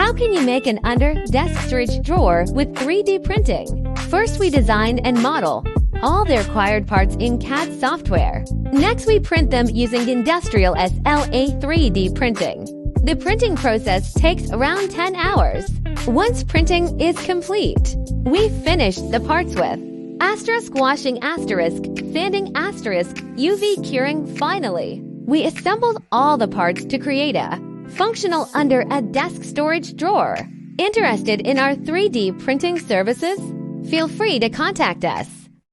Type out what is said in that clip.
How can you make an under-desk storage drawer with 3D printing? First, we design and model all the required parts in CAD software. Next, we print them using industrial SLA 3D printing. The printing process takes around 10 hours. Once printing is complete, we finish the parts with asterisk washing asterisk, sanding asterisk, UV curing. Finally, we assembled all the parts to create a functional under-a-desk storage drawer. Interested in our 3D printing services? Feel free to contact us.